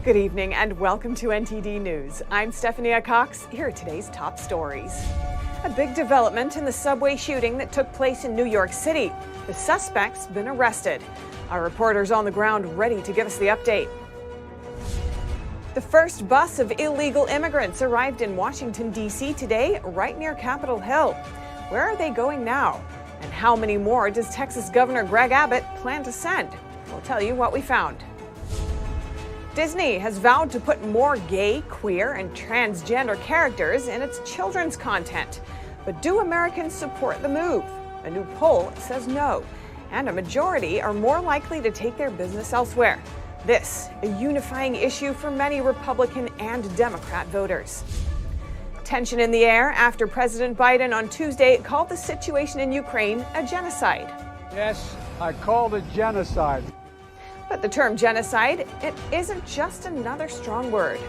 Good evening and welcome to NTD News. I'm Stephanie Cox. Here are today's top stories. A big development in the subway shooting that took place in New York City. The suspect's been arrested. Our reporter's on the ground ready to give us the update. The first bus of illegal immigrants arrived in Washington, D.C. today, right near Capitol Hill. Where are they going now? And how many more does Texas Governor Greg Abbott plan to send? We'll tell you what we found. Disney has vowed to put more gay, queer, and transgender characters in its children's content. But do Americans support the move? A new poll says no, and a majority are more likely to take their business elsewhere. This, a unifying issue for many Republican and Democrat voters. Tension in the air after President Biden on Tuesday called the situation in Ukraine a genocide. Yes, I called it genocide. But the term genocide, it isn't just another strong word.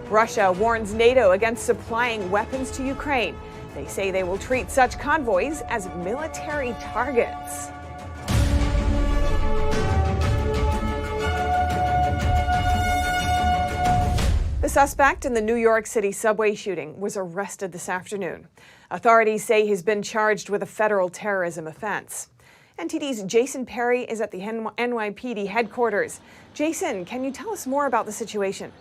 Russia warns NATO against supplying weapons to Ukraine. They say they will treat such convoys as military targets. The suspect in the New York City subway shooting was arrested this afternoon. Authorities say he's been charged with a federal terrorism offense. NTD's Jason Perry is at the NYPD headquarters. Jason, can you tell us more about the situation?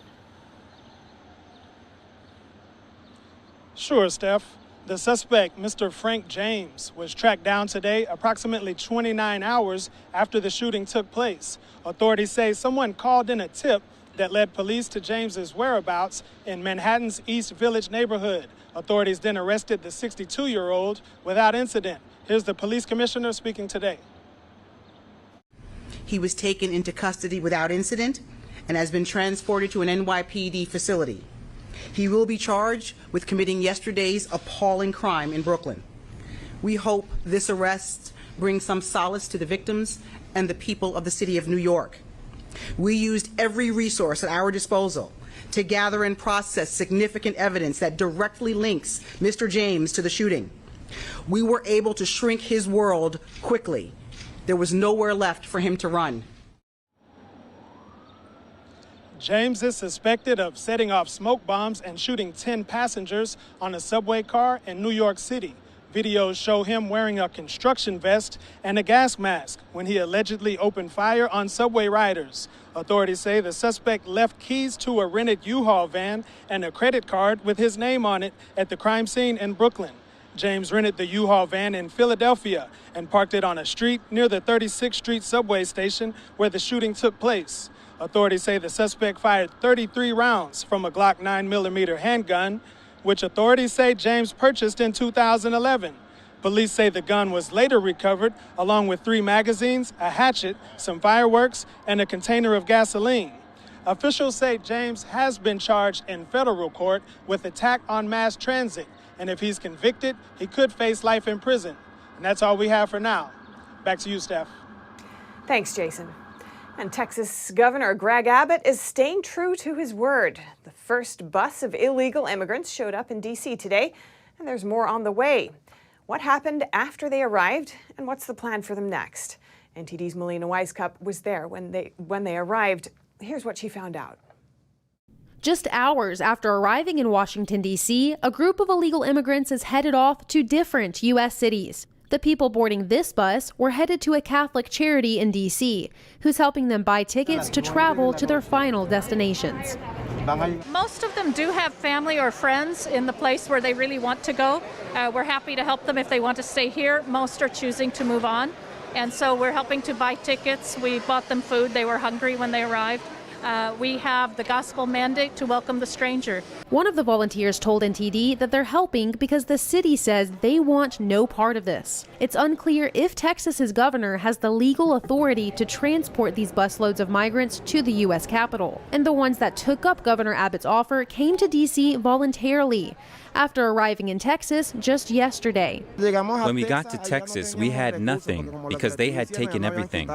Sure, Steph. The suspect, Mr. Frank James, was tracked down today approximately 29 hours after the shooting took place. Authorities say someone called in a tip that led police to James's whereabouts in Manhattan's East Village neighborhood. Authorities then arrested the 62-year-old without incident. Here's the police commissioner speaking today. He was taken into custody without incident and has been transported to an NYPD facility. He will be charged with committing yesterday's appalling crime in Brooklyn. We hope this arrest brings some solace to the victims and the people of the city of New York. We used every resource at our disposal to gather and process significant evidence that directly links Mr. James to the shooting. We were able to shrink his world quickly. There was nowhere left for him to run. James is suspected of setting off smoke bombs and shooting 10 passengers on a subway car in New York City. Videos show him wearing a construction vest and a gas mask when he allegedly opened fire on subway riders. Authorities say the suspect left keys to a rented U-Haul van and a credit card with his name on it at the crime scene in Brooklyn. James rented the U-Haul van in Philadelphia and parked it on a street near the 36th Street subway station where the shooting took place. Authorities say the suspect fired 33 rounds from a Glock 9mm handgun, which authorities say James purchased in 2011. Police say the gun was later recovered along with 3 magazines, a hatchet, some fireworks, and a container of gasoline. Officials say James has been charged in federal court with attack on mass transit, and if he's convicted, he could face life in prison. And that's all we have for now. Back to you, Steph. Thanks, Jason. And Texas Governor Greg Abbott is staying true to his word. The first bus of illegal immigrants showed up in D.C. today, and there's more on the way. What happened after they arrived, and what's the plan for them next? NTD's Melina Weiskup was there when they arrived. Here's what she found out. Just hours after arriving in Washington, D.C., a group of illegal immigrants is headed off to different U.S. cities. The people boarding this bus were headed to a Catholic charity in D.C., who's helping them buy tickets to travel to their final destinations. Most of them do have family or friends in the place where they really want to go. We're happy to help them if they want to stay here. Most are choosing to move on. And so we're helping to buy tickets. We bought them food. They were hungry when they arrived. We have the gospel mandate to welcome the stranger. One of the volunteers told NTD that they're helping because the city says they want no part of this. It's unclear if Texas's governor has the legal authority to transport these busloads of migrants to the U.S. Capitol. And the ones that took up Governor Abbott's offer came to D.C. voluntarily. after arriving in Texas just yesterday. When we got to Texas, we had nothing because they had taken everything.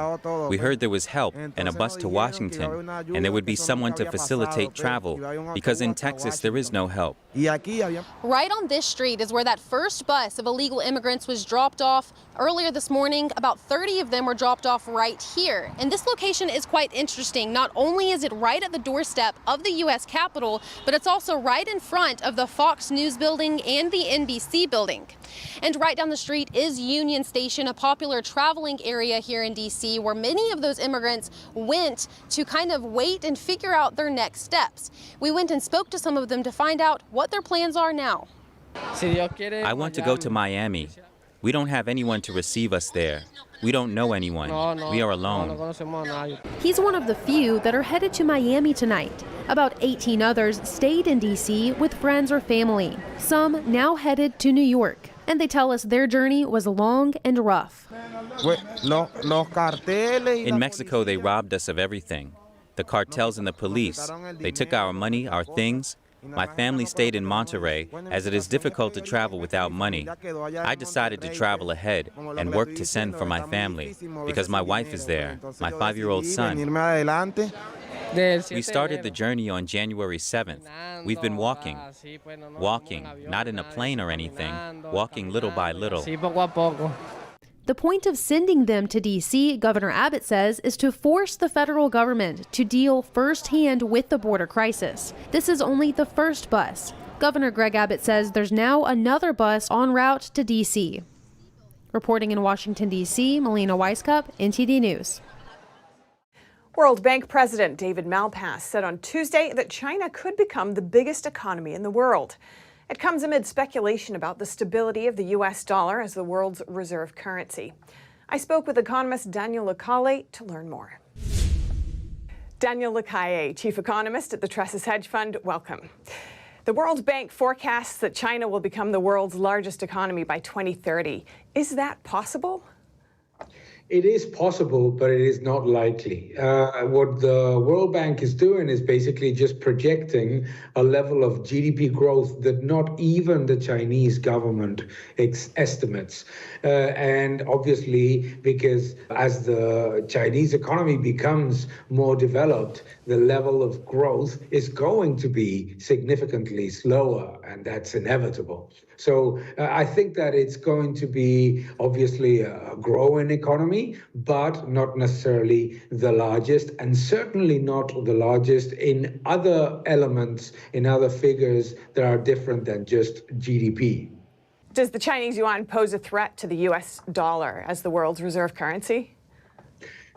We heard there was help and a bus to Washington, and there would be someone to facilitate travel because in Texas there is no help. Right on this street is where that first bus of illegal immigrants was dropped off earlier this morning. About 30 of them were dropped off right here. And this location is quite interesting. Not only is it right at the doorstep of the U.S. Capitol, but it's also right in front of the Fox News building and the NBC building. And right down the street is Union Station, a popular traveling area here in D.C. where many of those immigrants went to kind of wait and figure out their next steps. We went and spoke to some of them to find out what their plans are now. I want to go to Miami. We don't have anyone to receive us there. We don't know anyone. We are alone. He's one of the few that are headed to Miami tonight. About 18 others stayed in D.C. with friends or family. Some now headed to New York. And they tell us their journey was long and rough. In Mexico, they robbed us of everything. The cartels and the police. They took our money, our things. My family stayed in Monterrey, as it is difficult to travel without money. I decided to travel ahead and work to send for my family, because my wife is there, my 5-year-old son. We started the journey on January 7th. We've been walking, not in a plane or anything, walking little by little. The point of sending them to D.C., Governor Abbott says, is to force the federal government to deal firsthand with the border crisis. This is only the first bus. Governor Greg Abbott says there's now another bus en route to D.C. Reporting in Washington, D.C., Melina Weiskup, NTD News. World Bank President David Malpass said on Tuesday that China could become the biggest economy in the world. It comes amid speculation about the stability of the U.S. dollar as the world's reserve currency. I spoke with economist Daniel Lacalle to learn more. Daniel Lacalle, chief economist at the Tressis Hedge Fund, welcome. The World Bank forecasts that China will become the world's largest economy by 2030. Is that possible? It is possible, but it is not likely. What the World Bank is doing is basically just projecting a level of GDP growth that not even the Chinese government estimates. And obviously, because as the Chinese economy becomes more developed, the level of growth is going to be significantly slower, and that's inevitable. So I think that it's going to be obviously a growing economy, but not necessarily the largest, and certainly not the largest in other elements, in other figures that are different than just GDP. Does the Chinese yuan pose a threat to the U.S. dollar as the world's reserve currency?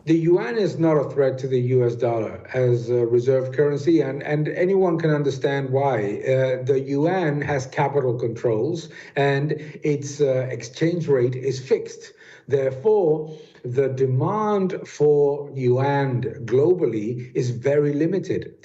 The yuan is not a threat to the U.S. dollar as a reserve currency, and anyone can understand why. The yuan has capital controls, and its exchange rate is fixed. Therefore, the demand for yuan globally is very limited.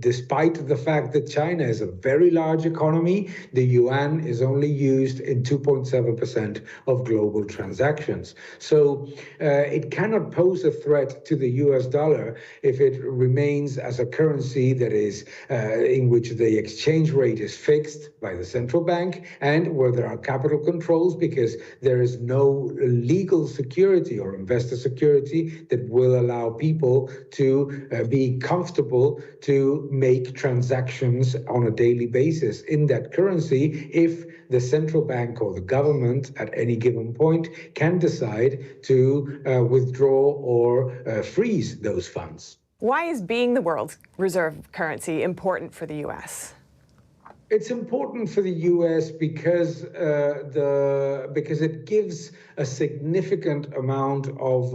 Despite the fact that China is a very large economy, the yuan is only used in 2.7% of global transactions. So it cannot pose a threat to the US dollar if it remains as a currency that is in which the exchange rate is fixed by the central bank and where there are capital controls, because there is no legal security or investor security that will allow people to be comfortable to make transactions on a daily basis in that currency if the central bank or the government at any given point can decide to withdraw or freeze those funds. Why is being the world's reserve currency important for the U.S.? It's important for the U.S. because it gives a significant amount of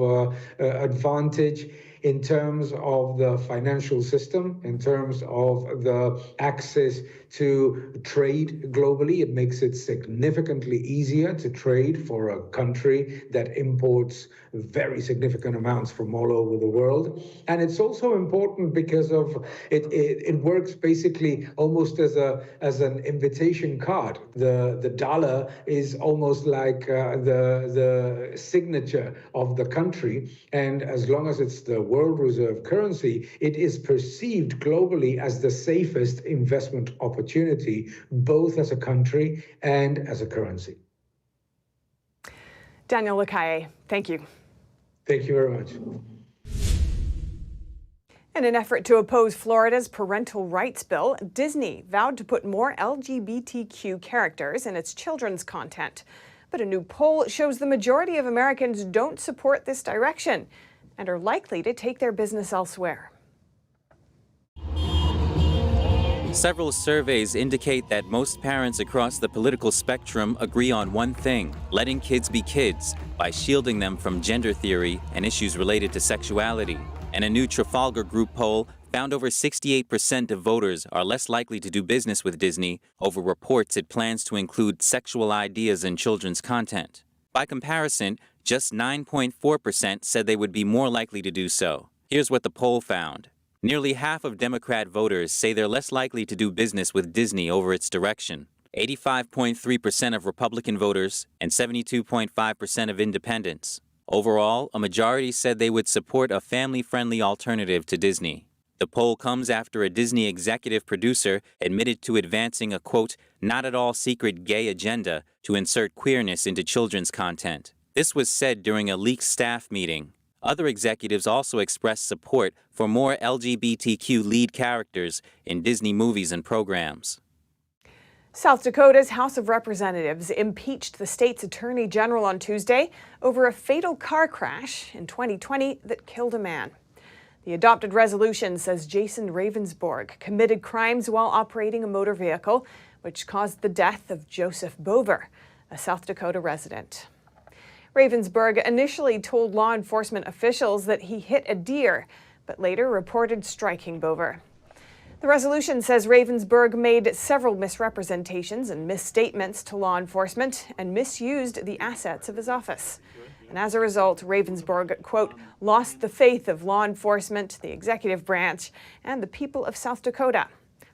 advantage in terms of the financial system, in terms of the access to trade globally. It makes it significantly easier to trade for a country that imports very significant amounts from all over the world. And it's also important because of it works basically almost as an invitation card. The dollar is almost like the signature of the country. And as long as it's the world reserve currency, it is perceived globally as the safest investment opportunity, both as a country and as a currency. Daniel Lacaille, thank you. Thank you very much. In an effort to oppose Florida's parental rights bill, Disney vowed to put more LGBTQ characters in its children's content. But a new poll shows the majority of Americans don't support this direction and are likely to take their business elsewhere. Several surveys indicate that most parents across the political spectrum agree on one thing: letting kids be kids by shielding them from gender theory and issues related to sexuality. And a new Trafalgar Group poll found over 68% of voters are less likely to do business with Disney over reports it plans to include sexual ideas in children's content. By comparison, just 9.4% said they would be more likely to do so. Here's what the poll found. Nearly half of Democrat voters say they're less likely to do business with Disney over its direction. 85.3% of Republican voters and 72.5% of independents. Overall, a majority said they would support a family-friendly alternative to Disney. The poll comes after a Disney executive producer admitted to advancing a, quote, not at all secret gay agenda to insert queerness into children's content. This was said during a leaked staff meeting. Other executives also expressed support for more LGBTQ lead characters in Disney movies and programs. South Dakota's House of Representatives impeached the state's attorney general on Tuesday over a fatal car crash in 2020 that killed a man. The adopted resolution says Jason Ravensborg committed crimes while operating a motor vehicle, which caused the death of Joseph Bover, a South Dakota resident. Ravensborg initially told law enforcement officials that he hit a deer, but later reported striking Bover. The resolution says Ravensborg made several misrepresentations and misstatements to law enforcement and misused the assets of his office. And as a result, Ravensborg, quote, lost the faith of law enforcement, the executive branch, and the people of South Dakota.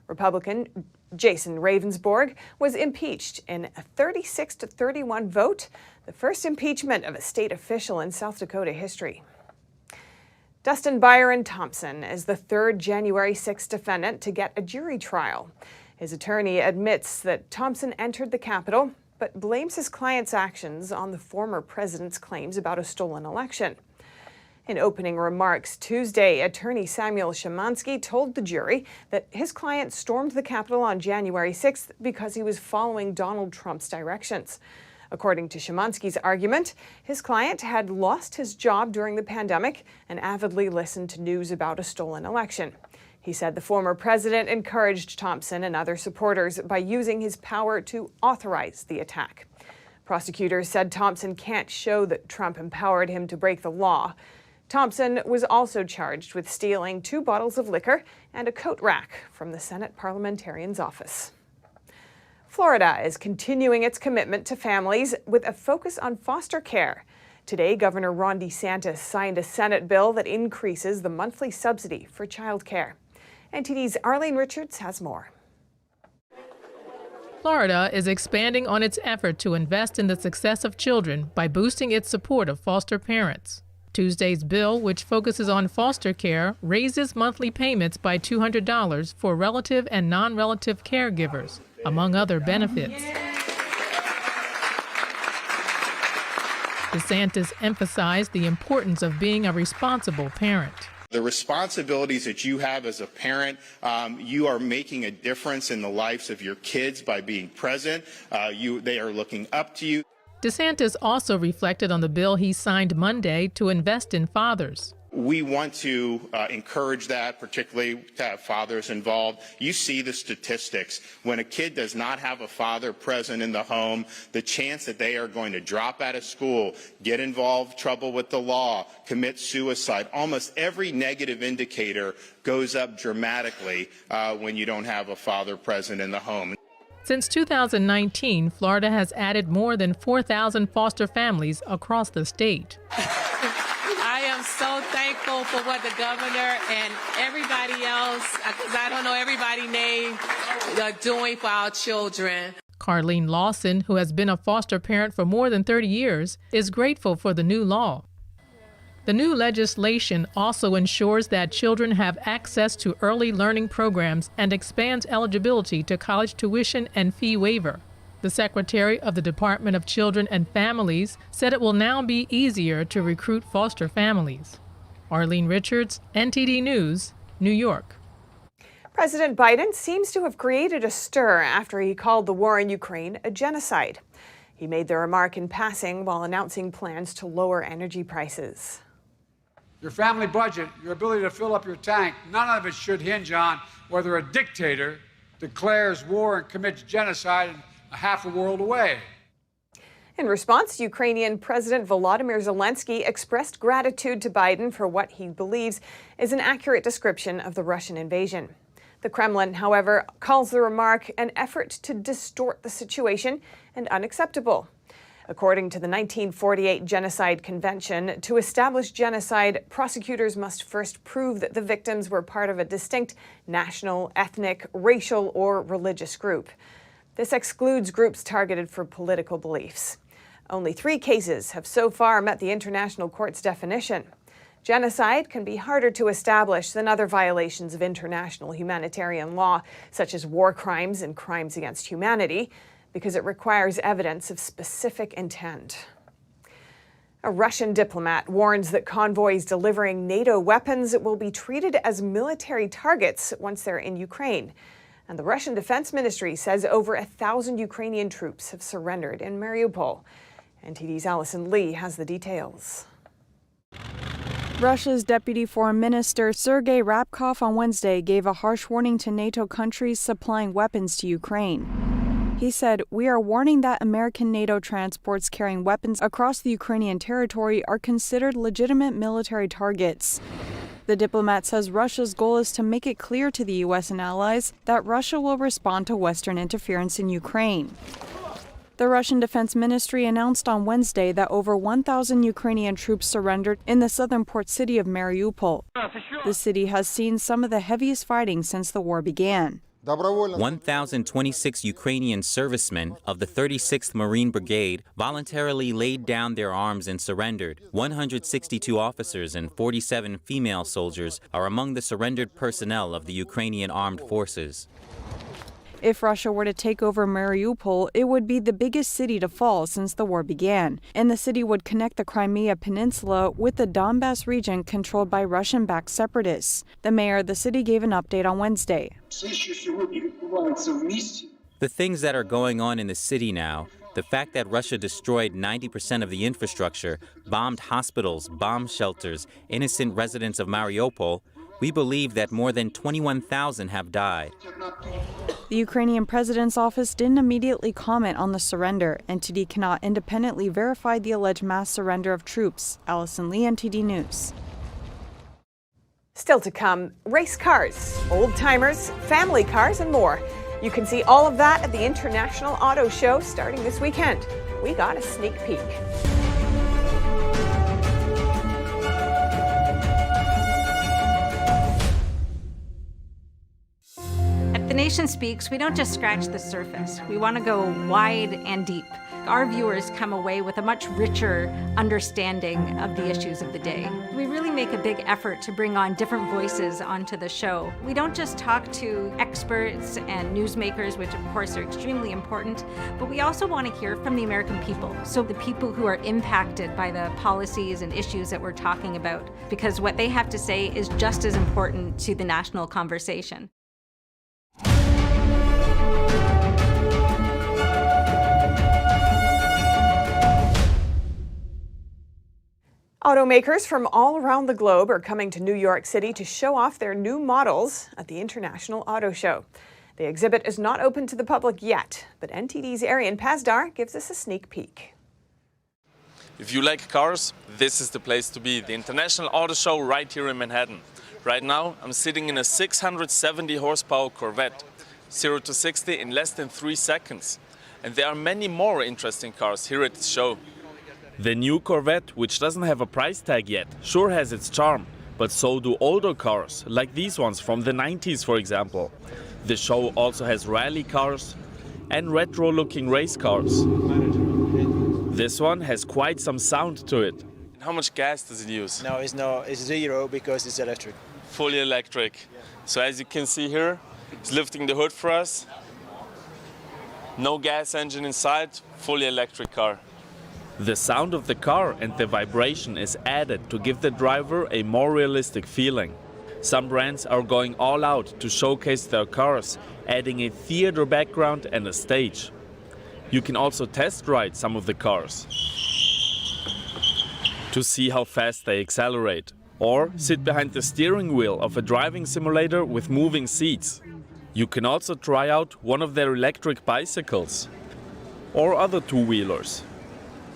Republican Jason Ravensborg was impeached in a 36-31 vote, the first impeachment of a state official in South Dakota history. Dustin Byron Thompson is the third January 6 defendant to get a jury trial. His attorney admits that Thompson entered the Capitol, but blames his client's actions on the former president's claims about a stolen election. In opening remarks Tuesday, attorney Samuel Szymanski told the jury that his client stormed the Capitol on January 6th because he was following Donald Trump's directions. According to Szymanski's argument, his client had lost his job during the pandemic and avidly listened to news about a stolen election. He said the former president encouraged Thompson and other supporters by using his power to authorize the attack. Prosecutors said Thompson can't show that Trump empowered him to break the law. Thompson was also charged with stealing 2 bottles of liquor and a coat rack from the Senate parliamentarian's office. Florida is continuing its commitment to families with a focus on foster care. Today, Governor Ron DeSantis signed a Senate bill that increases the monthly subsidy for child care. NTD's Arlene Richards has more. Florida is expanding on its effort to invest in the success of children by boosting its support of foster parents. Tuesday's bill, which focuses on foster care, raises monthly payments by $200 for relative and non-relative caregivers, among other benefits. DeSantis emphasized the importance of being a responsible parent. The responsibilities that you have as a parent, you are making a difference in the lives of your kids by being present. They are looking up to you. DeSantis also reflected on the bill he signed Monday to invest in fathers. We want to encourage that, particularly to have fathers involved. You see the statistics. When a kid does not have a father present in the home, the chance that they are going to drop out of school, get involved, trouble with the law, commit suicide, almost every negative indicator goes up dramatically when you don't have a father present in the home. Since 2019, Florida has added more than 4,000 foster families across the state. I am so thankful for what the governor and everybody else, because I don't know everybody's name, are doing for our children. Carlene Lawson, who has been a foster parent for more than 30 years, is grateful for the new law. The new legislation also ensures that children have access to early learning programs and expands eligibility to college tuition and fee waiver. The Secretary of the Department of Children and Families said it will now be easier to recruit foster families. Arlene Richards, NTD News, New York. President Biden seems to have created a stir after he called the war in Ukraine a genocide. He made the remark in passing while announcing plans to lower energy prices. Your family budget, your ability to fill up your tank, none of it should hinge on whether a dictator declares war and commits genocide half a world away. In response, Ukrainian President Volodymyr Zelensky expressed gratitude to Biden for what he believes is an accurate description of the Russian invasion. The Kremlin, however, calls the remark an effort to distort the situation and unacceptable. According to the 1948 Genocide Convention, to establish genocide, prosecutors must first prove that the victims were part of a distinct national, ethnic, racial, or religious group. This excludes groups targeted for political beliefs. Only 3 cases have so far met the International Court's definition. Genocide can be harder to establish than other violations of international humanitarian law, such as war crimes and crimes against humanity, because it requires evidence of specific intent. A Russian diplomat warns that convoys delivering NATO weapons will be treated as military targets once they're in Ukraine. And the Russian Defense Ministry says over 1,000 Ukrainian troops have surrendered in Mariupol. NTD's Allison Lee has the details. Russia's Deputy Foreign Minister Sergei Ryabkov on Wednesday gave a harsh warning to NATO countries supplying weapons to Ukraine. He said, "We are warning that American NATO transports carrying weapons across the Ukrainian territory are considered legitimate military targets." The diplomat says Russia's goal is to make it clear to the U.S. and allies that Russia will respond to Western interference in Ukraine. The Russian Defense Ministry announced on Wednesday that over 1,000 Ukrainian troops surrendered in the southern port city of Mariupol. The city has seen some of the heaviest fighting since the war began. 1,026 Ukrainian servicemen of the 36th Marine Brigade voluntarily laid down their arms and surrendered. 162 officers and 47 female soldiers are among the surrendered personnel of the Ukrainian armed forces. If Russia were to take over Mariupol, it would be the biggest city to fall since the war began, and the city would connect the Crimea Peninsula with the Donbas region controlled by Russian-backed separatists. The mayor of the city gave an update on Wednesday. The things that are going on in the city now, the fact that Russia destroyed 90% of the infrastructure, bombed hospitals, bombed shelters, innocent residents of Mariupol, we believe that more than 21,000 have died. The Ukrainian president's office didn't immediately comment on the surrender. NTD cannot independently verify the alleged mass surrender of troops. Allison Lee, NTD News. Still to come, race cars, old-timers, family cars, and more. You can see all of that at the International Auto Show starting this weekend. We got a sneak peek. The Nation Speaks, we don't just scratch the surface. We want to go wide and deep. Our viewers come away with a much richer understanding of the issues of the day. We really make a big effort to bring on different voices onto the show. We don't just talk to experts and newsmakers, which of course are extremely important, but we also want to hear from the American people. So the people who are impacted by the policies and issues that we're talking about, because what they have to say is just as important to the national conversation. Automakers from all around the globe are coming to New York City to show off their new models at the International Auto Show. The exhibit is not open to the public yet, but NTD's Arian Pazdar gives us a sneak peek. If you like cars, this is the place to be. The International Auto Show right here in Manhattan. Right now, I'm sitting in a 670 horsepower Corvette, 0 to 60 in less than 3 seconds. And there are many more interesting cars here at the show. The new Corvette, which doesn't have a price tag yet, sure has its charm, but so do older cars, like these ones from the 90s, for example. The show also has rally cars and retro-looking race cars. This one has quite some sound to it. How much gas does it use? No, it's zero because it's electric. Fully electric. So as you can see here, it's lifting the hood for us. No gas engine inside, fully electric car. The sound of the car and the vibration is added to give the driver a more realistic feeling. Some brands are going all out to showcase their cars, adding a theater background and a stage. You can also test ride some of the cars to see how fast they accelerate, or sit behind the steering wheel of a driving simulator with moving seats. You can also try out one of their electric bicycles or other two-wheelers.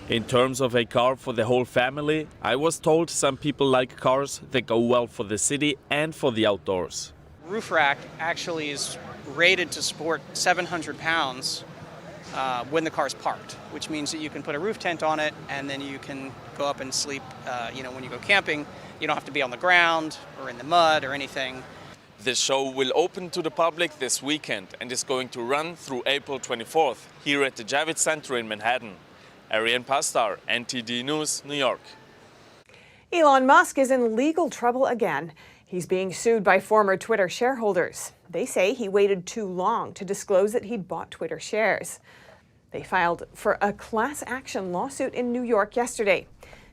In terms of a car for the whole family, I was told some people like cars that go well for the city and for the outdoors. Roof rack actually is rated to support 700 pounds when the car's parked, which means that you can put a roof tent on it and then you can go up and sleep. When you go camping, you don't have to be on the ground or in the mud or anything. The show will open to the public this weekend and is going to run through April 24th here at the Javits Center in Manhattan. Ariane Pastar, NTD News, New York. Elon Musk is in legal trouble again. He's being sued by former Twitter shareholders. They say he waited too long to disclose that he'd bought Twitter shares. They filed for a class action lawsuit in New York yesterday.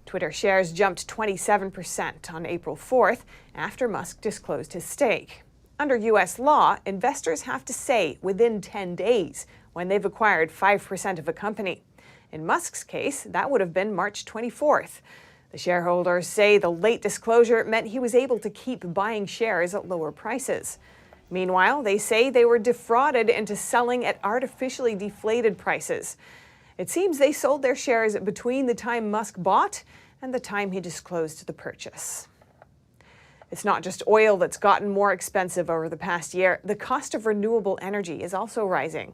Twitter shares jumped 27% on April 4th after Musk disclosed his stake. Under U.S. law, investors have to say within 10 days when they've acquired 5% of a company. In Musk's case, that would have been March 24th. The shareholders say the late disclosure meant he was able to keep buying shares at lower prices. Meanwhile, they say they were defrauded into selling at artificially deflated prices. It seems they sold their shares between the time Musk bought and the time he disclosed the purchase. It's not just oil that's gotten more expensive over the past year. The cost of renewable energy is also rising.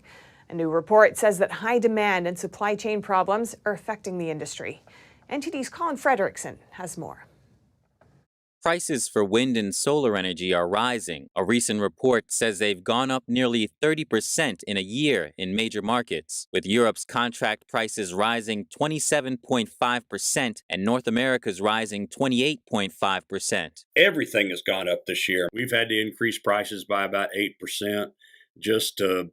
A new report says that high demand and supply chain problems are affecting the industry. NTD's Colin Frederickson has more. Prices for wind and solar energy are rising. A recent report says they've gone up nearly 30% in a year in major markets, with Europe's contract prices rising 27.5% and North America's rising 28.5%. Everything has gone up this year. We've had to increase prices by about 8% just to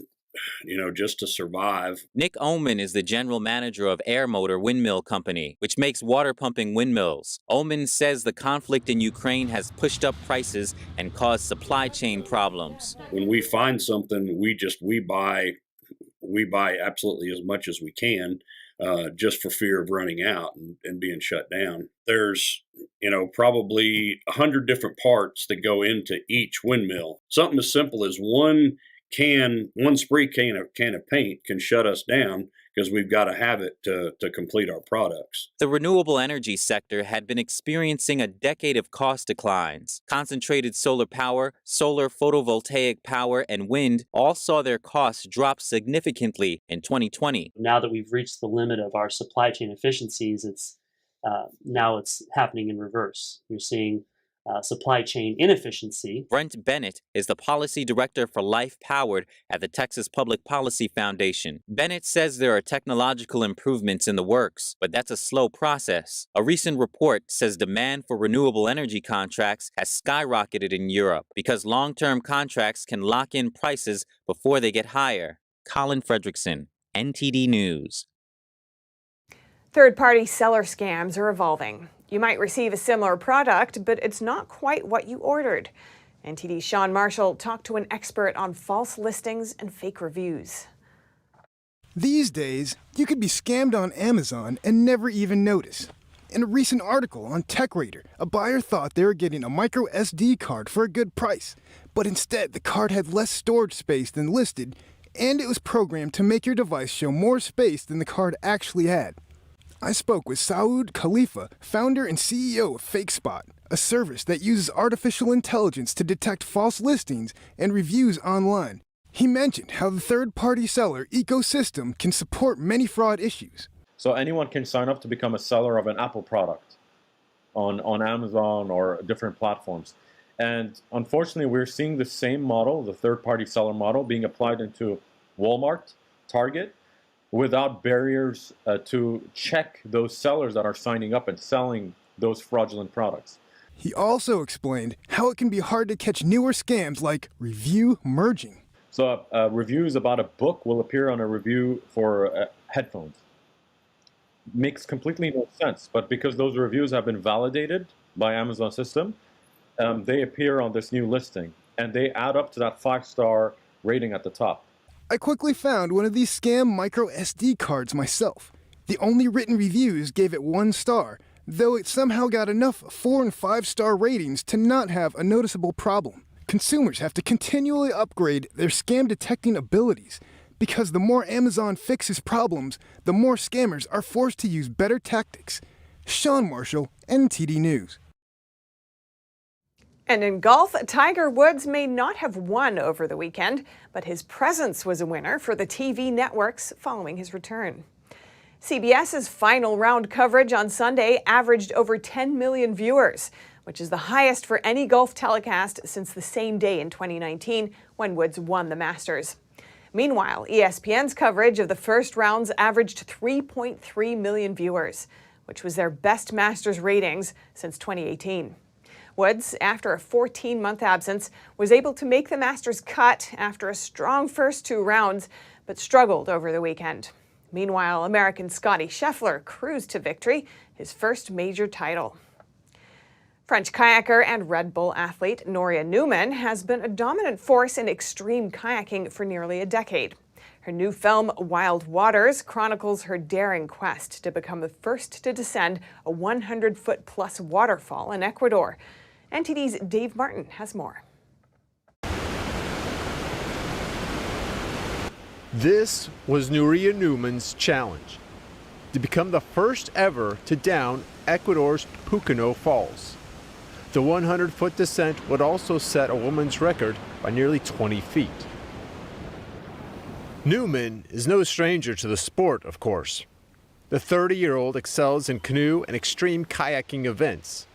survive. Nick Oman is the general manager of Air Motor Windmill Company, which makes water pumping windmills. Oman says the conflict in Ukraine has pushed up prices and caused supply chain problems. When we find something, we buy absolutely as much as we can, just for fear of running out and being shut down. There's probably 100 different parts that go into each windmill. Something as simple as one spray can of paint can shut us down because we've got to have it to complete our products. The renewable energy sector had been experiencing a decade of cost declines. Concentrated solar power, solar photovoltaic power, and wind all saw their costs drop significantly in 2020. Now that we've reached the limit of our supply chain efficiencies, now it's happening in reverse. You're seeing supply chain inefficiency. Brent Bennett is the policy director for Life Powered at the Texas Public Policy Foundation. Bennett says there are technological improvements in the works, but that's a slow process. A recent report says demand for renewable energy contracts has skyrocketed in Europe because long-term contracts can lock in prices before they get higher. Colin Frederickson, NTD News. Third-party seller scams are evolving. You might receive a similar product, but it's not quite what you ordered. NTD's Sean Marshall talked to an expert on false listings and fake reviews. These days, you could be scammed on Amazon and never even notice. In a recent article on TechRadar, a buyer thought they were getting a micro SD card for a good price, but instead the card had less storage space than listed, and it was programmed to make your device show more space than the card actually had. I spoke with Saud Khalifa, founder and CEO of FakeSpot, a service that uses artificial intelligence to detect false listings and reviews online. He mentioned how the third-party seller ecosystem can support many fraud issues. So anyone can sign up to become a seller of an Apple product on Amazon or different platforms. And unfortunately, we're seeing the same model, the third-party seller model, being applied into Walmart, Target, without barriers to check those sellers that are signing up and selling those fraudulent products. He also explained how it can be hard to catch newer scams like review merging. So reviews about a book will appear on a review for headphones. Makes completely no sense, but because those reviews have been validated by Amazon system, they appear on this new listing, and they add up to that 5-star rating at the top. I quickly found one of these scam micro SD cards myself. The only written reviews gave it 1 star, though it somehow got enough 4- and 5-star ratings to not have a noticeable problem. Consumers have to continually upgrade their scam detecting abilities, because the more Amazon fixes problems, the more scammers are forced to use better tactics. Sean Marshall, NTD News. And in golf, Tiger Woods may not have won over the weekend, but his presence was a winner for the TV networks following his return. CBS's final round coverage on Sunday averaged over 10 million viewers, which is the highest for any golf telecast since the same day in 2019 when Woods won the Masters. Meanwhile, ESPN's coverage of the first rounds averaged 3.3 million viewers, which was their best Masters ratings since 2018. Woods, after a 14-month absence, was able to make the Masters cut after a strong first 2 rounds, but struggled over the weekend. Meanwhile, American Scottie Scheffler cruised to victory, his first major title. French kayaker and Red Bull athlete Noria Newman has been a dominant force in extreme kayaking for nearly a decade. Her new film, Wild Waters, chronicles her daring quest to become the first to descend a 100-foot-plus waterfall in Ecuador. NTD's Dave Martin has more. This was Noria Newman's challenge, to become the first ever to down Ecuador's Pucano Falls. The 100-foot descent would also set a woman's record by nearly 20 feet. Newman is no stranger to the sport, of course. The 30-year-old excels in canoe and extreme kayaking events.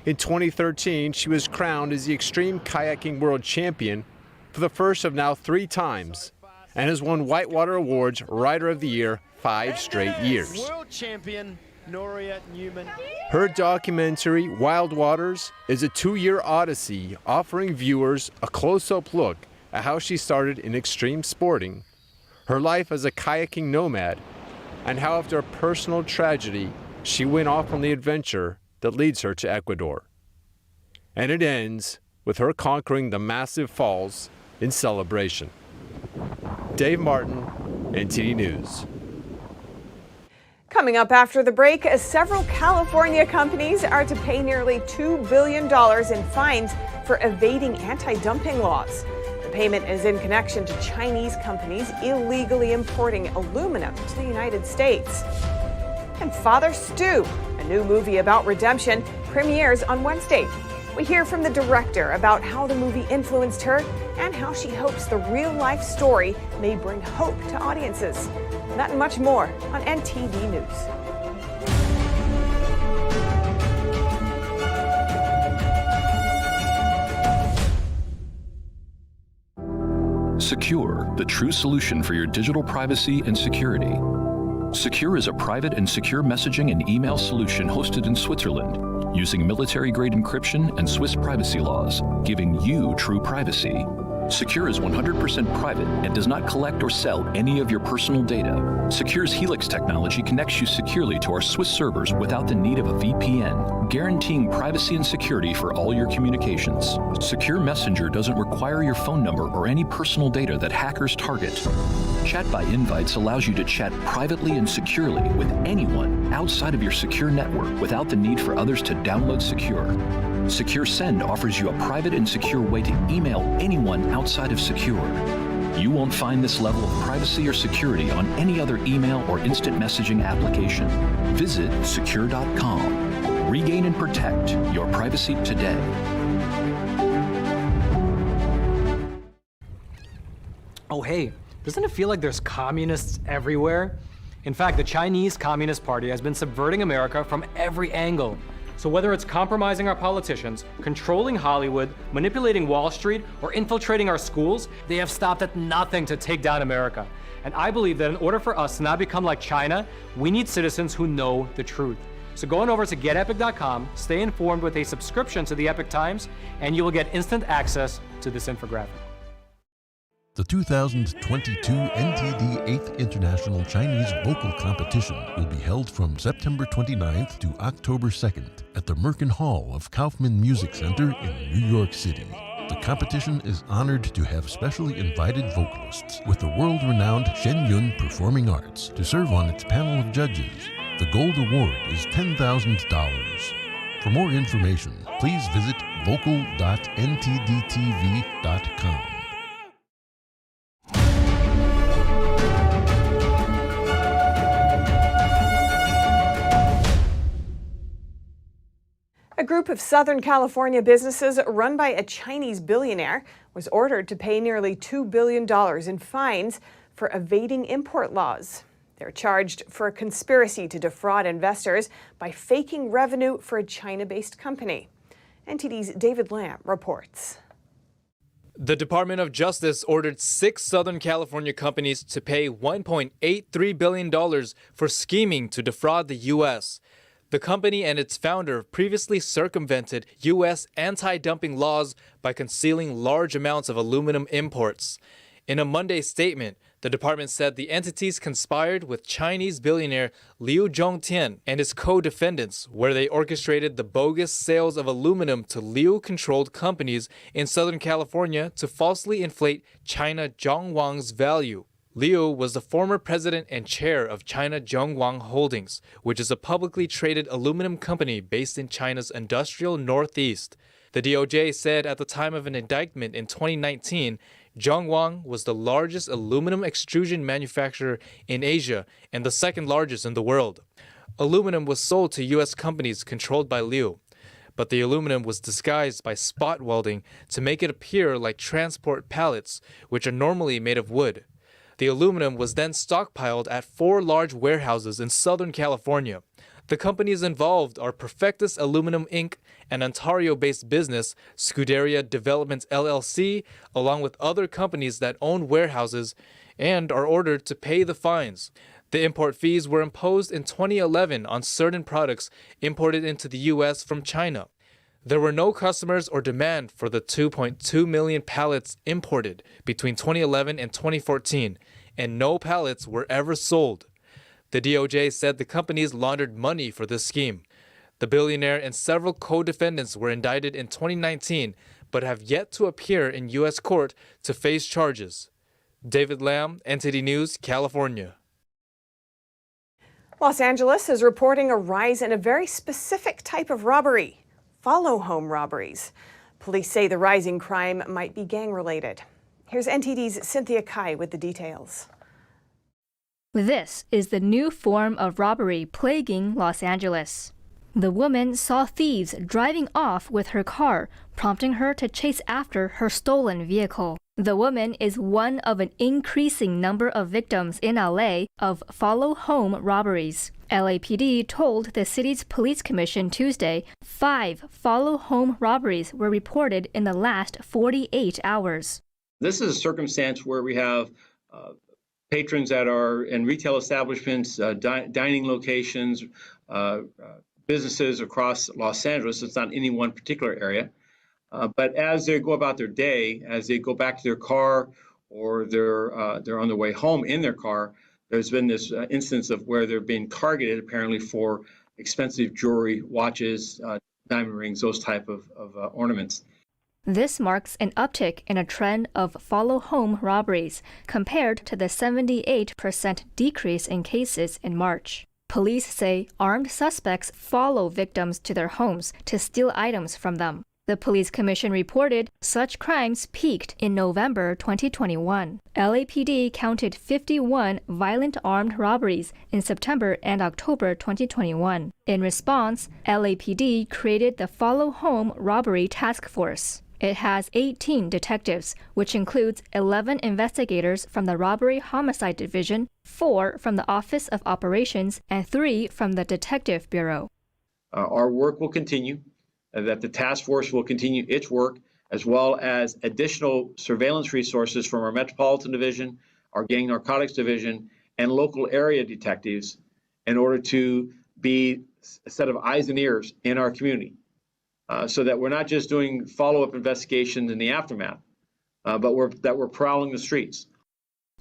In 2013, she was crowned as the Extreme Kayaking World Champion for the first of now 3 times, and has won Whitewater Awards Rider of the Year 5 straight years. World champion Noria Newman. Her documentary, Wild Waters, is a 2-year odyssey offering viewers a close-up look at how she started in extreme sporting, her life as a kayaking nomad, and how after a personal tragedy, she went off on the adventure that leads her to Ecuador. And it ends with her conquering the massive falls in celebration. Dave Martin, NTD News. Coming up after the break, several California companies are to pay nearly $2 billion in fines for evading anti-dumping laws. The payment is in connection to Chinese companies illegally importing aluminum to the United States. And Father Stu, a new movie about redemption, premieres on Wednesday. We hear from the director about how the movie influenced her and how she hopes the real-life story may bring hope to audiences. That and much more on NTD News. Secure, the true solution for your digital privacy and security. Secure is a private and secure messaging and email solution hosted in Switzerland, using military-grade encryption and Swiss privacy laws, giving you true privacy. Secure is 100% private and does not collect or sell any of your personal data. Secure's Helix technology connects you securely to our Swiss servers without the need of a VPN, guaranteeing privacy and security for all your communications. Secure Messenger doesn't require your phone number or any personal data that hackers target. Chat by Invites allows you to chat privately and securely with anyone outside of your secure network without the need for others to download Secure. Secure Send offers you a private and secure way to email anyone outside of Secure. You won't find this level of privacy or security on any other email or instant messaging application. Visit secure.com. Regain and protect your privacy today. Oh, hey, doesn't it feel like there's communists everywhere? In fact, the Chinese Communist Party has been subverting America from every angle. So whether it's compromising our politicians, controlling Hollywood, manipulating Wall Street, or infiltrating our schools, they have stopped at nothing to take down America. And I believe that in order for us to not become like China, we need citizens who know the truth. So go on over to getepic.com, stay informed with a subscription to the Epic Times, and you will get instant access to this infographic. The 2022 NTD 8th International Chinese Vocal Competition will be held from September 29th to October 2nd at the Merkin Hall of Kaufman Music Center in New York City. The competition is honored to have specially invited vocalists with the world-renowned Shen Yun Performing Arts to serve on its panel of judges. The gold award is $10,000. For more information, please visit vocal.ntdtv.com. A group of Southern California businesses run by a Chinese billionaire was ordered to pay nearly $2 billion in fines for evading import laws. They're charged for a conspiracy to defraud investors by faking revenue for a China-based company. NTD's David Lamb reports. The Department of Justice ordered 6 Southern California companies to pay $1.83 billion for scheming to defraud the U.S. The company and its founder previously circumvented U.S. anti-dumping laws by concealing large amounts of aluminum imports. In a Monday statement, the department said the entities conspired with Chinese billionaire Liu Zhongtian and his co-defendants, where they orchestrated the bogus sales of aluminum to Liu-controlled companies in Southern California to falsely inflate China Zhongwang's value. Liu was the former president and chair of China Zhongwang Holdings, which is a publicly traded aluminum company based in China's industrial northeast. The DOJ said at the time of an indictment in 2019, Zhongwang was the largest aluminum extrusion manufacturer in Asia and the second largest in the world. Aluminum was sold to U.S. companies controlled by Liu, but the aluminum was disguised by spot welding to make it appear like transport pallets, which are normally made of wood. The aluminum was then stockpiled at 4 large warehouses in Southern California. The companies involved are Perfectus Aluminum Inc., an Ontario-based business, Scuderia Developments LLC, along with other companies that own warehouses, and are ordered to pay the fines. The import fees were imposed in 2011 on certain products imported into the U.S. from China. There were no customers or demand for the 2.2 million pallets imported between 2011 and 2014, and no pallets were ever sold. The DOJ said the companies laundered money for this scheme. The billionaire and several co-defendants were indicted in 2019, but have yet to appear in U.S. court to face charges. David Lamb, NTD News, California. Los Angeles is reporting a rise in a very specific type of robbery: follow-home robberies. Police say the rising crime might be gang-related. Here's NTD's Cynthia Kai with the details. This is the new form of robbery plaguing Los Angeles. The woman saw thieves driving off with her car, prompting her to chase after her stolen vehicle. The woman is one of an increasing number of victims in LA of follow-home robberies. LAPD told the city's police commission Tuesday 5 follow-home robberies were reported in the last 48 hours. This is a circumstance where we have patrons that are in retail establishments, dining locations, businesses across Los Angeles. It's not any one particular area. But as they go about their day, as they go back to their car or they're on their way home in their car, there's been this instance of where they're being targeted apparently for expensive jewelry, watches, diamond rings, those type of ornaments. This marks an uptick in a trend of follow-home robberies compared to the 78% decrease in cases in March. Police say armed suspects follow victims to their homes to steal items from them. The police commission reported such crimes peaked in November 2021. LAPD counted 51 violent armed robberies in September and October 2021. In response, LAPD created the Follow Home Robbery Task Force. It has 18 detectives, which includes 11 investigators from the Robbery Homicide Division, 4 from the Office of Operations, and 3 from the Detective Bureau. Our work will continue, that the task force will continue its work, as well as additional surveillance resources from our Metropolitan Division, our Gang Narcotics Division, and local area detectives in order to be a set of eyes and ears in our community, so that we're not just doing follow-up investigations in the aftermath, but we're prowling the streets.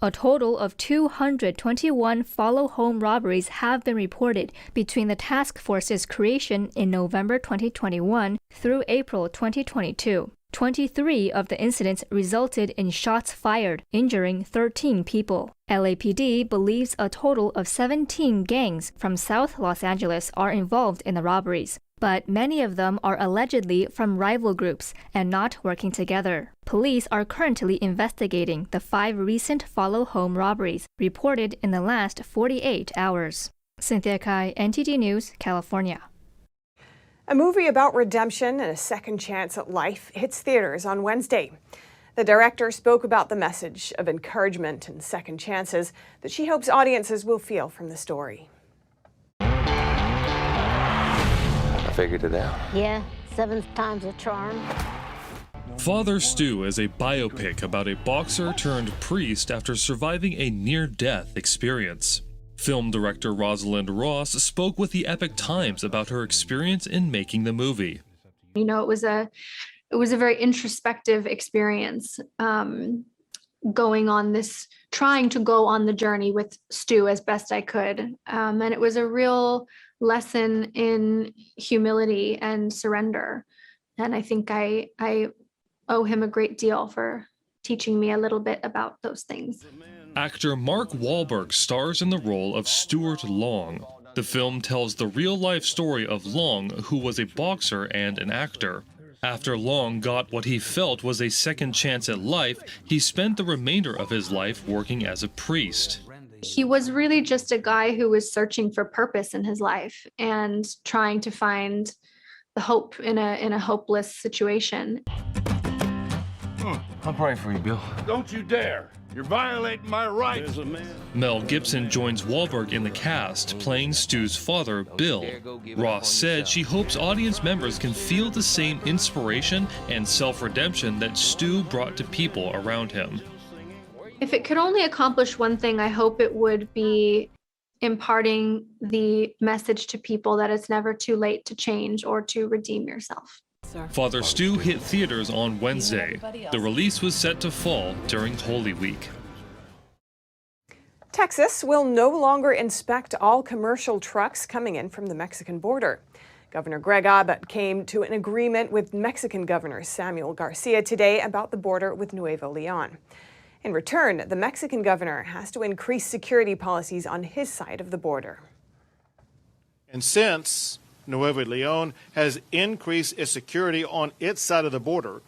A total of 221 follow-home robberies have been reported between the task force's creation in November 2021 through April 2022. 23 of the incidents resulted in shots fired, injuring 13 people. LAPD believes a total of 17 gangs from South Los Angeles are involved in the robberies, but many of them are allegedly from rival groups and not working together. Police are currently investigating the 5 recent follow-home robberies reported in the last 48 hours. Cynthia Kai, NTD News, California. A movie about redemption and a second chance at life hits theaters on Wednesday. The director spoke about the message of encouragement and second chances that she hopes audiences will feel from the story. I figured it out. Yeah, 7th time's a charm. Father Stu is a biopic about a boxer turned priest after surviving a near-death experience. Film director Rosalind Ross spoke with the Epoch Times about her experience in making the movie. You know, it was a very introspective experience, going on this, trying to go on the journey with Stu as best I could. And it was a real lesson in humility and surrender. And I think I owe him a great deal for teaching me a little bit about those things. Actor Mark Wahlberg stars in the role of Stuart Long. The film tells the real-life story of Long, who was a boxer and an actor. After Long got what he felt was a second chance at life, he spent the remainder of his life working as a priest. He was really just a guy who was searching for purpose in his life and trying to find the hope in a hopeless situation. I'm praying for you, Bill. Don't you dare! You're violating my rights. Mel Gibson joins Wahlberg in the cast, playing Stu's father, Bill. Ross said she hopes audience members can feel the same inspiration and self-redemption that Stu brought to people around him. If it could only accomplish one thing, I hope it would be imparting the message to people that it's never too late to change or to redeem yourself. Father Stu hit theaters on Wednesday. The release was set to fall during Holy Week. Texas will no longer inspect all commercial trucks coming in from the Mexican border. Governor Greg Abbott came to an agreement with Mexican Governor Samuel Garcia today about the border with Nuevo Leon. In return, the Mexican governor has to increase security policies on his side of the border. And since Nuevo Leon has increased its security on its side of the border,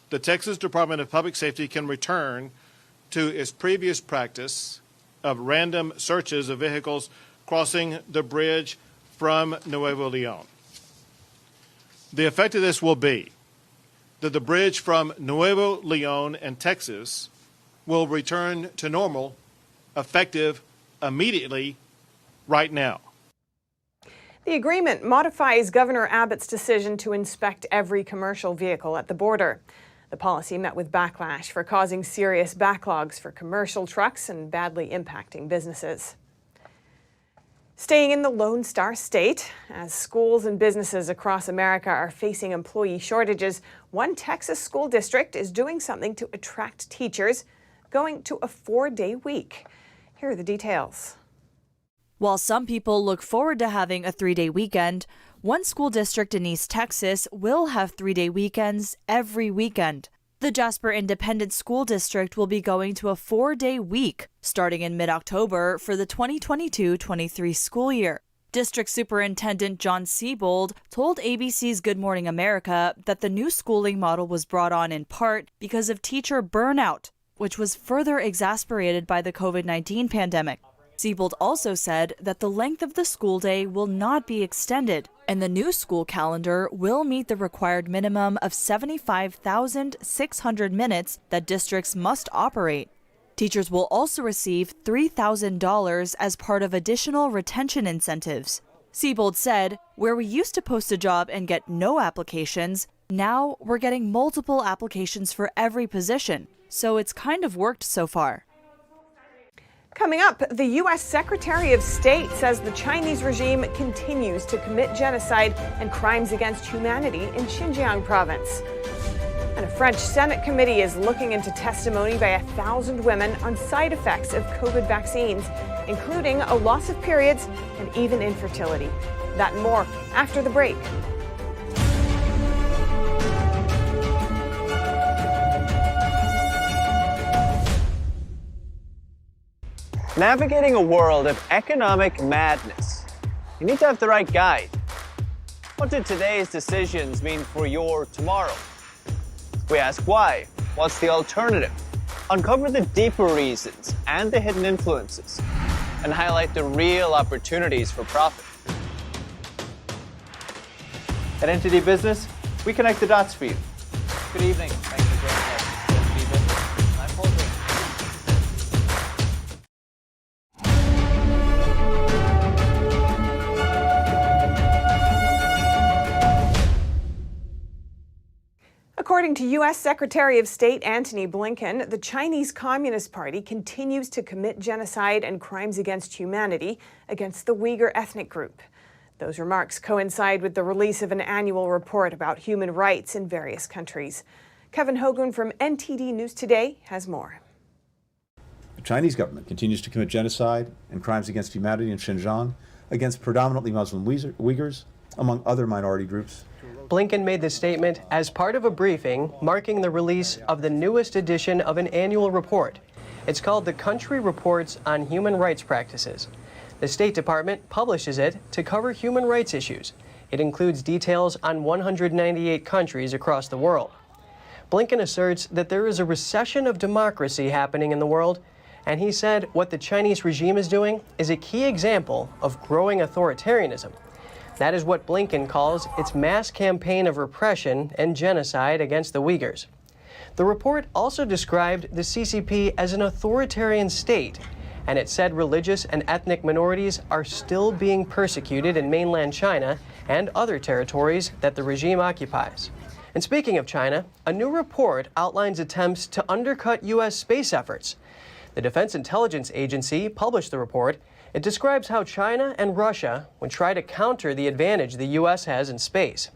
the Texas Department of Public Safety can return to its previous practice of random searches of vehicles crossing the bridge from Nuevo Leon. The effect of this will be that the bridge from Nuevo Leon and Texas will return to normal, effective immediately, right now. The agreement modifies Governor Abbott's decision to inspect every commercial vehicle at the border. The policy met with backlash for causing serious backlogs for commercial trucks and badly impacting businesses. Staying in the Lone Star State, as schools and businesses across America are facing employee shortages, one Texas school district is doing something to attract teachers, going to a 4-day week. Here are the details. While some people look forward to having a 3-day weekend, one school district in East Texas will have 3-day weekends every weekend. The Jasper Independent School District will be going to a 4-day week starting in mid-October for the 2022-23 school year. District Superintendent John Siebold told ABC's Good Morning America that the new schooling model was brought on in part because of teacher burnout, which was further exacerbated by the COVID-19 pandemic. Siebold also said that the length of the school day will not be extended, and the new school calendar will meet the required minimum of 75,600 minutes that districts must operate. Teachers will also receive $3,000 as part of additional retention incentives. Siebold said, where we used to post a job and get no applications, now we're getting multiple applications for every position. So it's kind of worked so far. Coming up, the U.S. Secretary of State says the Chinese regime continues to commit genocide and crimes against humanity in Xinjiang province. And a French Senate committee is looking into testimony by 1,000 women on side effects of COVID vaccines, including a loss of periods and even infertility. That and more after the break. Navigating a world of economic madness, you need to have the right guide. What do today's decisions mean for your tomorrow? We ask why. What's the alternative? Uncover the deeper reasons and the hidden influences, and highlight the real opportunities for profit. At NTD Business, we connect the dots for you. Good evening. Thanks for joining us. NTD Business. I'm Paul Green. According to U.S. Secretary of State Antony Blinken, the Chinese Communist Party continues to commit genocide and crimes against humanity against the Uyghur ethnic group. Those remarks coincide with the release of an annual report about human rights in various countries. Kevin Hogan from NTD News Today has more. The Chinese government continues to commit genocide and crimes against humanity in Xinjiang against predominantly Muslim Uyghurs, among other minority groups. Blinken made this statement as part of a briefing marking the release of the newest edition of an annual report. It's called the Country Reports on Human Rights Practices. The State Department publishes it to cover human rights issues. It includes details on 198 countries across the world. Blinken asserts that there is a recession of democracy happening in the world, and he said what the Chinese regime is doing is a key example of growing authoritarianism. That is what Blinken calls its mass campaign of repression and genocide against the Uyghurs. The report also described the CCP as an authoritarian state, and it said religious and ethnic minorities are still being persecuted in mainland China and other territories that the regime occupies. And speaking of China, a new report outlines attempts to undercut U.S. space efforts. The Defense Intelligence Agency published the report. It describes how China and Russia would try to counter the advantage the U.S. has in space.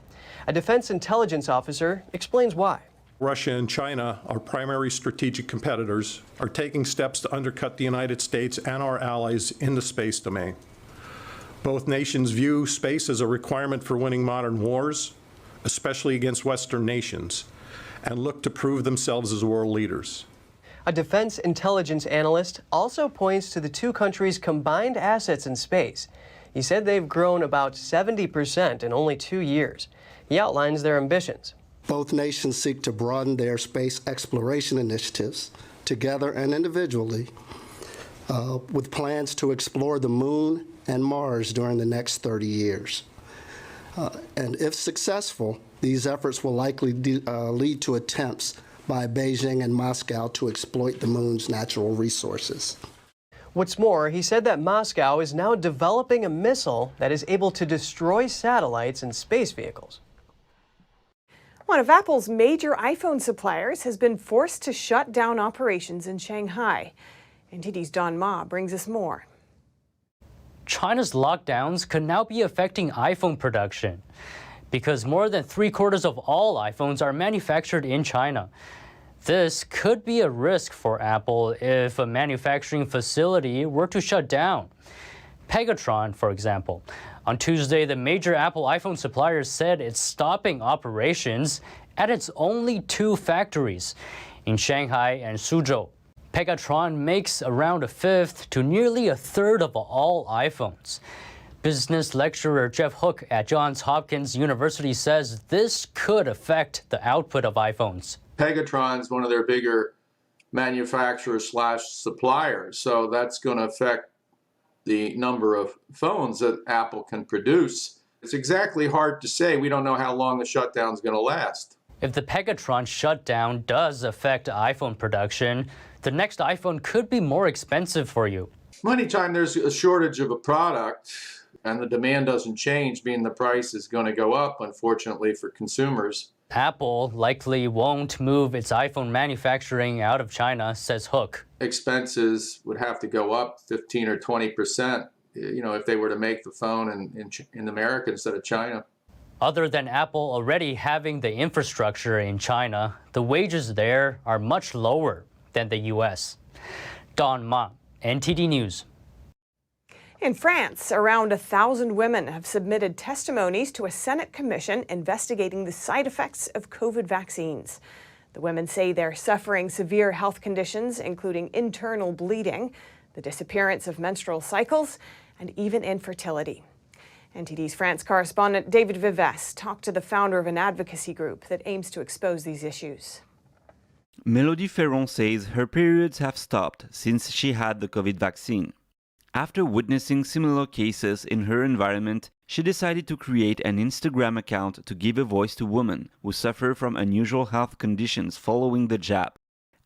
A defense intelligence officer explains why. Russia and China, our primary strategic competitors, are taking steps to undercut the United States and our allies in the space domain. Both nations view space as a requirement for winning modern wars, especially against Western nations, and look to prove themselves as world leaders. A defense intelligence analyst also points to the two countries' combined assets in space. He said they've grown about 70% in only 2 years. He outlines their ambitions. Both nations seek to broaden their space exploration initiatives, together and individually, with plans to explore the Moon and Mars during the next 30 years. And if successful, these efforts will likely lead to attempts by Beijing and Moscow to exploit the Moon's natural resources. What's more, he said that Moscow is now developing a missile that is able to destroy satellites and space vehicles. One of Apple's major iPhone suppliers has been forced to shut down operations in Shanghai. NTD's Don Ma brings us more. China's lockdowns could now be affecting iPhone production because more than 3/4 of all iPhones are manufactured in China. This could be a risk for Apple if a manufacturing facility were to shut down. Pegatron, for example. On Tuesday, the major Apple iPhone supplier said it's stopping operations at its only 2 factories in Shanghai and Suzhou. Pegatron makes around 1/5 to nearly 1/3 of all iPhones. Business lecturer Jeff Hook at Johns Hopkins University says this could affect the output of iPhones. Pegatron's one of their bigger manufacturers/suppliers, so that's going to affect the number of phones that Apple can produce. It's exactly hard to say. We don't know how long the shutdown's going to last. If the Pegatron shutdown does affect iPhone production, the next iPhone could be more expensive for you. Anytime there's a shortage of a product, and the demand doesn't change, meaning the price is going to go up, unfortunately, for consumers. Apple likely won't move its iPhone manufacturing out of China, says Hook. Expenses would have to go up 15 or 20%, if they were to make the phone in America instead of China. Other than Apple already having the infrastructure in China, the wages there are much lower than the U.S. Don Ma, NTD News. In France, around 1,000 women have submitted testimonies to a Senate commission investigating the side effects of COVID vaccines. The women say they're suffering severe health conditions, including internal bleeding, the disappearance of menstrual cycles, and even infertility. NTD's France correspondent David Vives talked to the founder of an advocacy group that aims to expose these issues. Melody Ferron says her periods have stopped since she had the COVID vaccine. After witnessing similar cases in her environment, she decided to create an Instagram account to give a voice to women who suffer from unusual health conditions following the jab.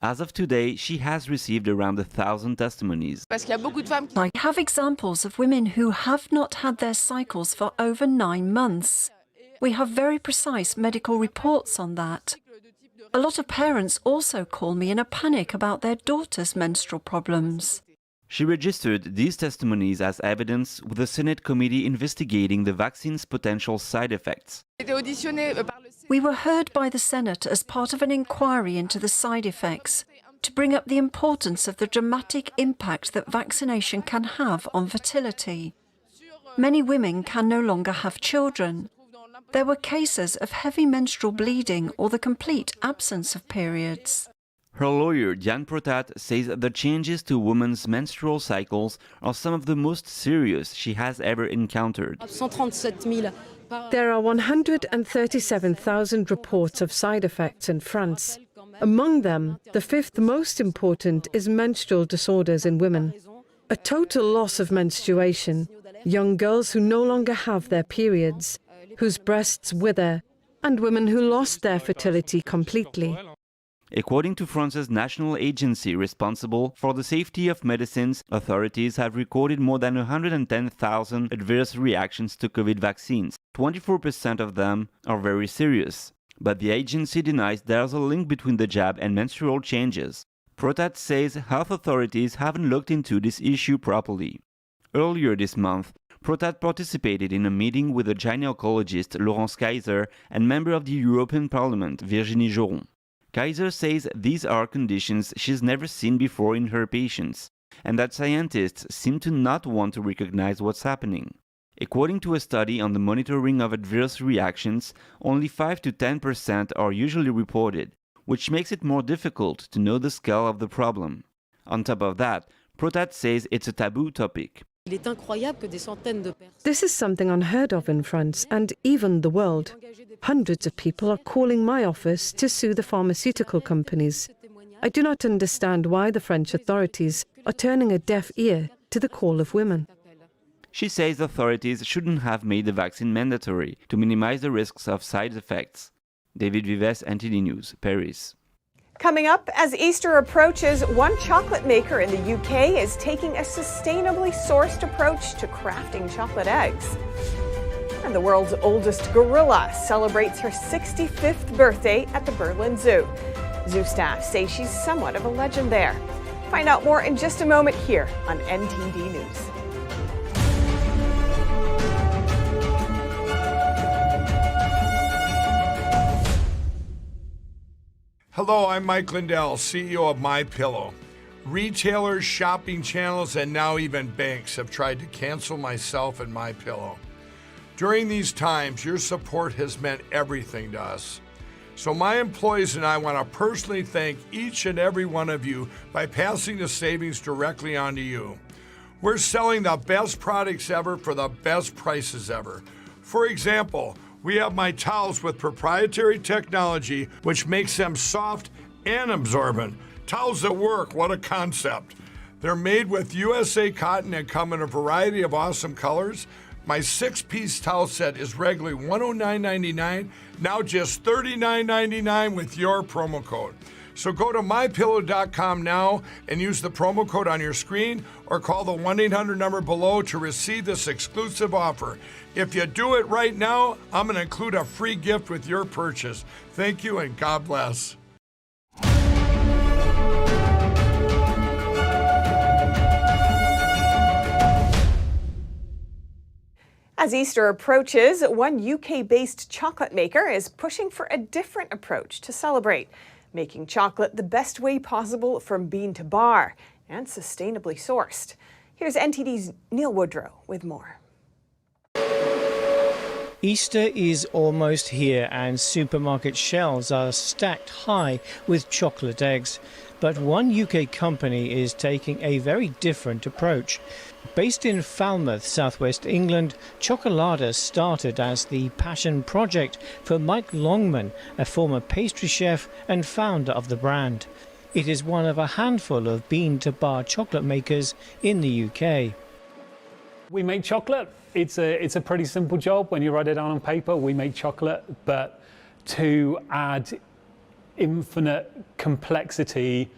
As of today, she has received around 1,000 testimonies. I have examples of women who have not had their cycles for over 9 months. We have very precise medical reports on that. A lot of parents also call me in a panic about their daughter's menstrual problems. She registered these testimonies as evidence with the Senate committee investigating the vaccine's potential side effects. We were heard by the Senate as part of an inquiry into the side effects to bring up the importance of the dramatic impact that vaccination can have on fertility. Many women can no longer have children. There were cases of heavy menstrual bleeding or the complete absence of periods. Her lawyer, Diane Protat, says the changes to women's menstrual cycles are some of the most serious she has ever encountered. There are 137,000 reports of side effects in France. Among them, the fifth most important is menstrual disorders in women. A total loss of menstruation, young girls who no longer have their periods, whose breasts wither, and women who lost their fertility completely. According to France's national agency responsible for the safety of medicines, authorities have recorded more than 110,000 adverse reactions to COVID vaccines. 24% of them are very serious. But the agency denies there's a link between the jab and menstrual changes. Protat says health authorities haven't looked into this issue properly. Earlier this month, Protat participated in a meeting with the gynecologist Laurence Kaiser and member of the European Parliament Virginie Joron. Kaiser says these are conditions she's never seen before in her patients, and that scientists seem to not want to recognize what's happening. According to a study on the monitoring of adverse reactions, only 5 to 10% are usually reported, which makes it more difficult to know the scale of the problem. On top of that, Protat says it's a taboo topic. This is something unheard of in France and even the world. Hundreds of people are calling my office to sue the pharmaceutical companies. I do not understand why the French authorities are turning a deaf ear to the call of women. She says authorities shouldn't have made the vaccine mandatory to minimize the risks of side effects. David Vives, NTD News, Paris. Coming up, as Easter approaches, one chocolate maker in the UK is taking a sustainably sourced approach to crafting chocolate eggs. And the world's oldest gorilla celebrates her 65th birthday at the Berlin Zoo. Zoo staff say she's somewhat of a legend there. Find out more in just a moment here on NTD News. Hello, I'm Mike Lindell, CEO of MyPillow. Retailers, shopping channels, and now even banks have tried to cancel myself and MyPillow. During these times, your support has meant everything to us. So my employees and I want to personally thank each and every one of you by passing the savings directly on to you. We're selling the best products ever for the best prices ever. For example, we have my towels with proprietary technology, which makes them soft and absorbent. Towels that work, what a concept. They're made with USA cotton and come in a variety of awesome colors. My 6-piece towel set is regularly $109.99, now just $39.99 with your promo code. So go to mypillow.com now and use the promo code on your screen or call the 1-800 number below to receive this exclusive offer. If you do it right now, I'm going to include a free gift with your purchase. Thank you and God bless. As Easter approaches, one UK-based chocolate maker is pushing for a different approach to celebrate, making chocolate the best way possible from bean to bar and sustainably sourced. Here's NTD's Neil Woodrow with more. Easter is almost here and supermarket shelves are stacked high with chocolate eggs. But one UK company is taking a very different approach. Based in Falmouth, southwest England, Chocolada started as the passion project for Mike Longman, a former pastry chef and founder of the brand. It is one of a handful of bean-to-bar chocolate makers in the UK. We make chocolate. It's a pretty simple job when you write it down on paper. We make chocolate, but to add infinite complexity,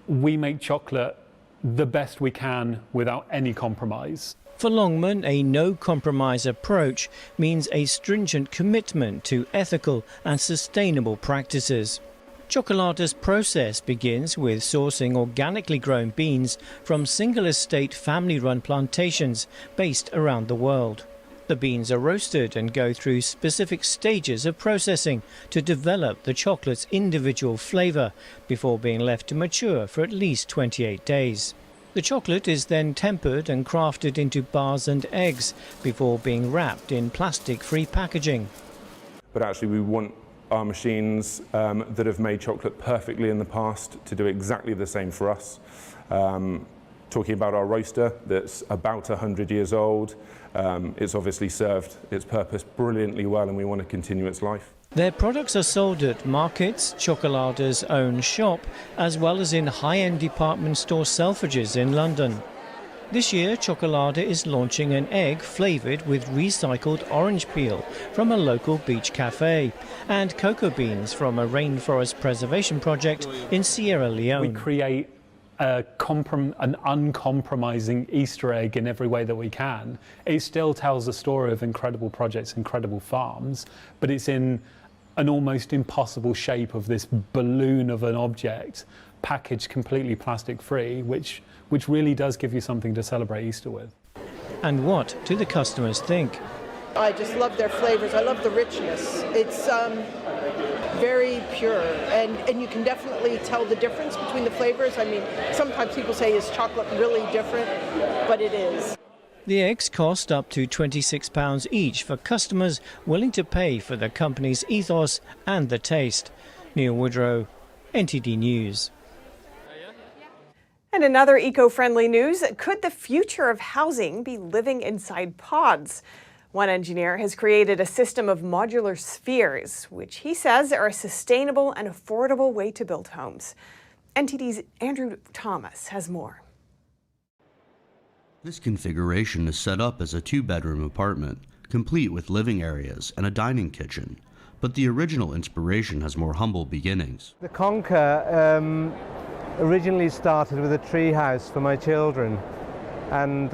we make chocolate the best we can without any compromise. For Longman, a no-compromise approach means a stringent commitment to ethical and sustainable practices. Chocolada's process begins with sourcing organically grown beans from single-estate family-run plantations based around the world. The beans are roasted and go through specific stages of processing to develop the chocolate's individual flavour before being left to mature for at least 28 days. The chocolate is then tempered and crafted into bars and eggs before being wrapped in plastic-free packaging. But actually we want our machines that have made chocolate perfectly in the past to do exactly the same for us. Talking about our roaster that's about 100 years old, it's obviously served its purpose brilliantly well and we want to continue its life. Their products are sold at markets, Chocolada's own shop, as well as in high-end department store Selfridges in London. This year, Chocolada is launching an egg flavoured with recycled orange peel from a local beach cafe and cocoa beans from a rainforest preservation project in Sierra Leone. We create an uncompromising Easter egg in every way that we can. It still tells a story of incredible projects, incredible farms, but it's in an almost impossible shape of this balloon of an object, packaged completely plastic-free, which really does give you something to celebrate Easter with. And what do the customers think? I just love their flavors. I love the richness. It's very pure, and you can definitely tell the difference between the flavors. I mean, sometimes people say, is chocolate really different? But it is. The eggs cost up to £26 each for customers willing to pay for the company's ethos and the taste. Neil Woodrow, NTD News. And another eco-friendly news, could the future of housing be living inside pods? One engineer has created a system of modular spheres, which he says are a sustainable and affordable way to build homes. NTD's Andrew Thomas has more. This configuration is set up as a 2-bedroom apartment, complete with living areas and a dining kitchen. But the original inspiration has more humble beginnings. The Conker originally started with a tree house for my children, and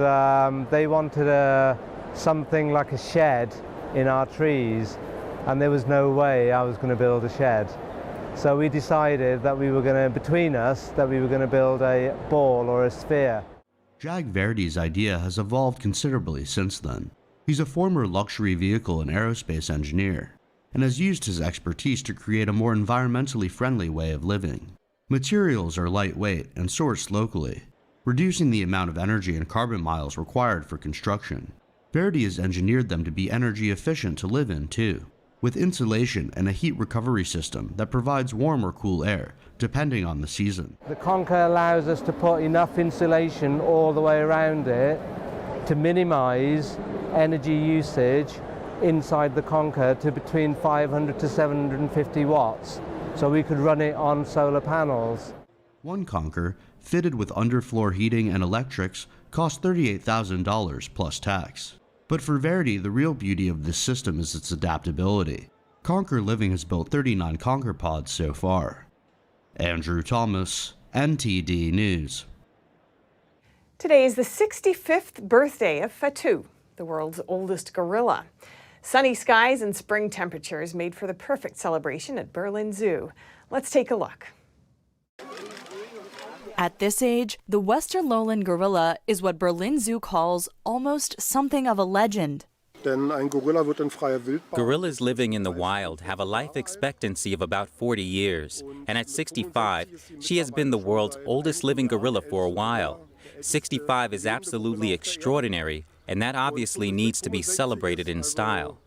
they wanted something like a shed in our trees, and there was no way I was going to build a shed. So we decided that we were going to, between us, that we were going to build a ball or a sphere. Jag Verdi's idea has evolved considerably since then. He's a former luxury vehicle and aerospace engineer, and has used his expertise to create a more environmentally friendly way of living. Materials are lightweight and sourced locally, reducing the amount of energy and carbon miles required for construction. Verdi has engineered them to be energy efficient to live in too, with insulation and a heat recovery system that provides warm or cool air, depending on the season. The Conker allows us to put enough insulation all the way around it to minimize energy usage inside the Conker to between 500 to 750 watts, so we could run it on solar panels. One Conker, fitted with underfloor heating and electrics, cost $38,000 plus tax. But for Verdi, the real beauty of this system is its adaptability. Conker Living has built 39 Conker pods so far. Andrew Thomas, NTD News. Today is the 65th birthday of Fatu, the world's oldest gorilla. Sunny skies and spring temperatures made for the perfect celebration at Berlin Zoo. Let's take a look. At this age, the western lowland gorilla is what Berlin Zoo calls almost something of a legend. Gorillas living in the wild have a life expectancy of about 40 years, and at 65, she has been the world's oldest living gorilla for a while. 65 is absolutely extraordinary, and that obviously needs to be celebrated in style.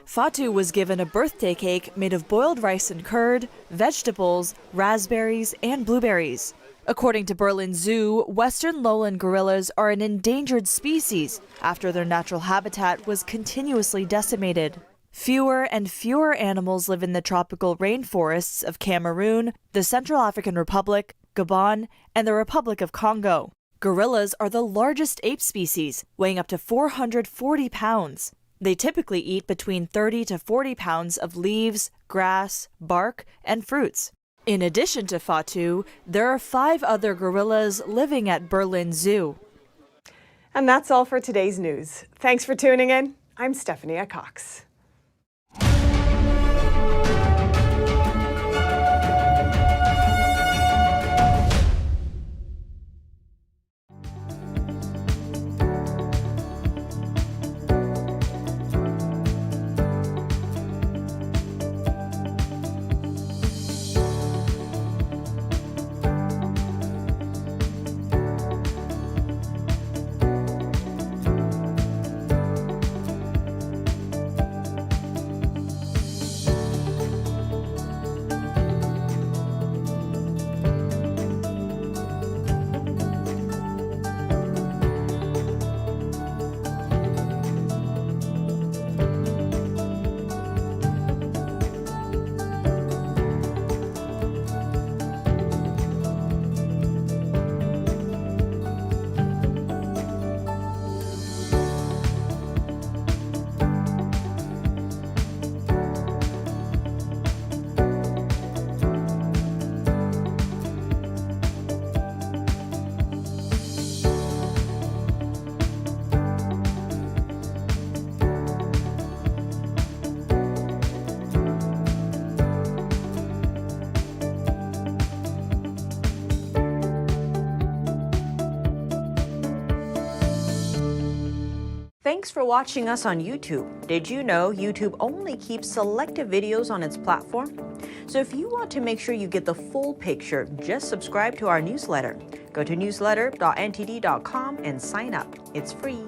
Fatu was given a birthday cake made of boiled rice and curd, vegetables, raspberries, and blueberries. According to Berlin Zoo, western lowland gorillas are an endangered species after their natural habitat was continuously decimated. Fewer and fewer animals live in the tropical rainforests of Cameroon, the Central African Republic, Gabon, and the Republic of Congo. Gorillas are the largest ape species, weighing up to 440 pounds. They typically eat between 30 to 40 pounds of leaves, grass, bark, and fruits. In addition to Fatu, there are 5 other gorillas living at Berlin Zoo. And that's all for today's news. Thanks for tuning in. I'm Stephanie Cox. Thanks for watching us on YouTube. Did you know YouTube only keeps selective videos on its platform? So if you want to make sure you get the full picture, just subscribe to our newsletter. Go to newsletter.ntd.com and sign up. It's free.